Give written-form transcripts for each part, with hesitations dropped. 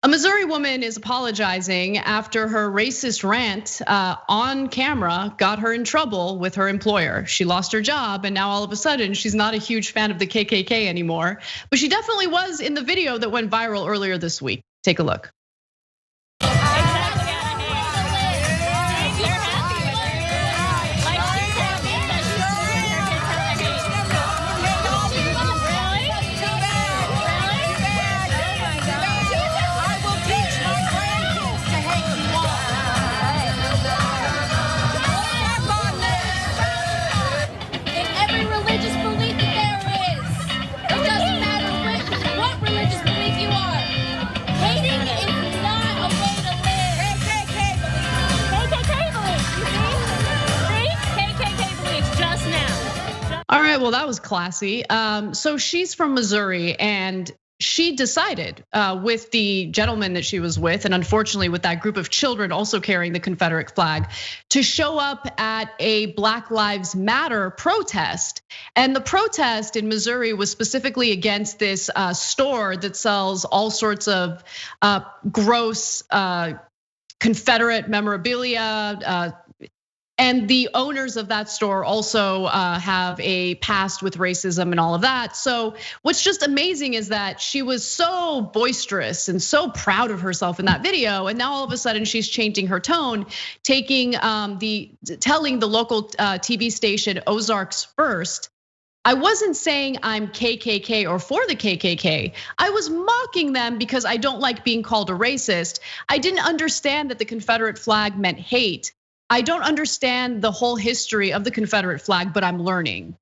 A Missouri woman is apologizing after her racist rant on camera got her in trouble with her employer. She lost her job and now all of a sudden she's not a huge fan of the KKK anymore. But she definitely was in the video that went viral earlier this week. Take a look. All right, well, that was classy. So she's from Missouri and she decided with the gentleman that she was with, and unfortunately with that group of children also carrying the Confederate flag, to show up at a Black Lives Matter protest. And the protest in Missouri was specifically against this store that sells all sorts of gross Confederate memorabilia. And the owners of that store also have a past with racism and all of that. So what's just amazing is that she was so boisterous and so proud of herself in that video. And now all of a sudden she's changing her tone, telling the local TV station Ozarks First, I wasn't saying I'm KKK or for the KKK. I was mocking them because I don't like being called a racist. I didn't understand that the Confederate flag meant hate. I don't understand the whole history of the Confederate flag, but I'm learning.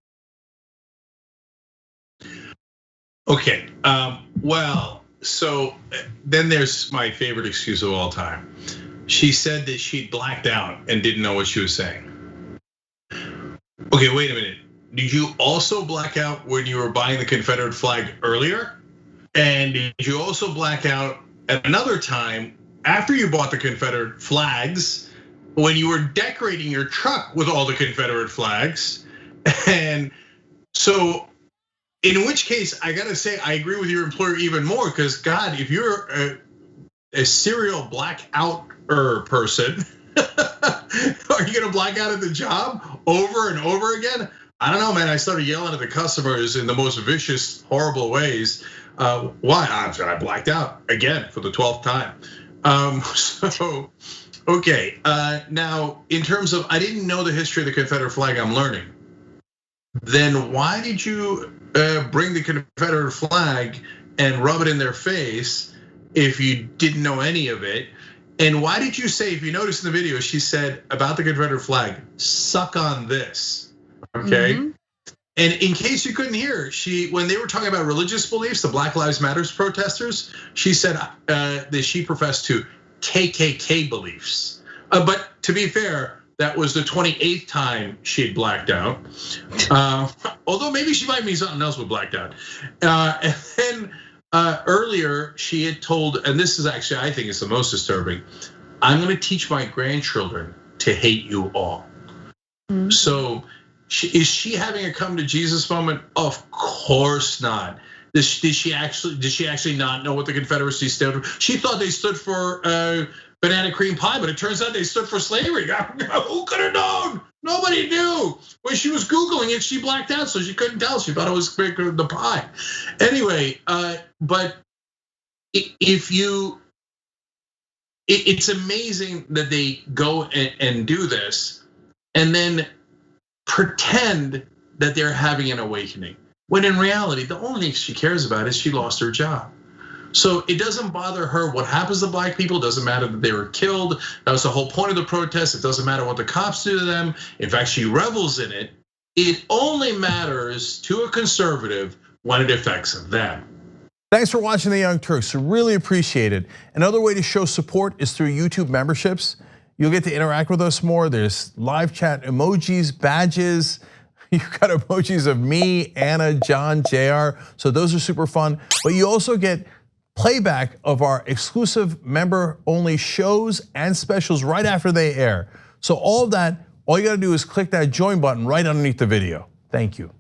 Okay, well, so then there's my favorite excuse of all time. She said that she'd blacked out and didn't know what she was saying. Okay, wait a minute. Did you also black out when you were buying the Confederate flag earlier? And did you also black out at another time after you bought the Confederate flags, when you were decorating your truck with all the Confederate flags? And so in which case, I gotta say, I agree with your employer even more, because God, if you're a serial blackouter person, are you gonna black out at the job over and over again? I don't know, man. I started yelling at the customers in the most vicious, horrible ways. Why? I blacked out again for the 12th time. So. Okay, now in terms of, I didn't know the history of the Confederate flag, I'm learning. Then why did you bring the Confederate flag and rub it in their face if you didn't know any of it? And why did you say, if you notice in the video, she said about the Confederate flag, suck on this, okay? Mm-hmm. And in case you couldn't hear, when they were talking about religious beliefs, the Black Lives Matter protesters, she said that she professed to KKK beliefs. But to be fair, that was the 28th time she had blacked out. Although maybe she might mean something else with blacked out. And then earlier she had told, and this is actually, I think it's the most disturbing, I'm gonna teach my grandchildren to hate you all. Mm-hmm. So is she having a come to Jesus moment? Of course not. Did she actually not know what the Confederacy stood for? She thought they stood for banana cream pie, but it turns out they stood for slavery. Who could have known? Nobody knew. When she was Googling it, she blacked out, so she couldn't tell. She thought it was the pie. Anyway, but it's amazing that they go and do this and then pretend that they're having an awakening. When in reality, the only thing she cares about is she lost her job. So it doesn't bother her what happens to black people. It doesn't matter that they were killed. That was the whole point of the protest. It doesn't matter what the cops do to them. In fact, she revels in it. It only matters to a conservative when it affects them. Thanks for watching The Young Turks. I really appreciate it. Another way to show support is through YouTube memberships. You'll get to interact with us more. There's live chat emojis, badges. You've got emojis of me, Anna, John, JR. So those are super fun. But you also get playback of our exclusive member-only shows and specials right after they air. So all of that, all you gotta do is click that join button right underneath the video. Thank you.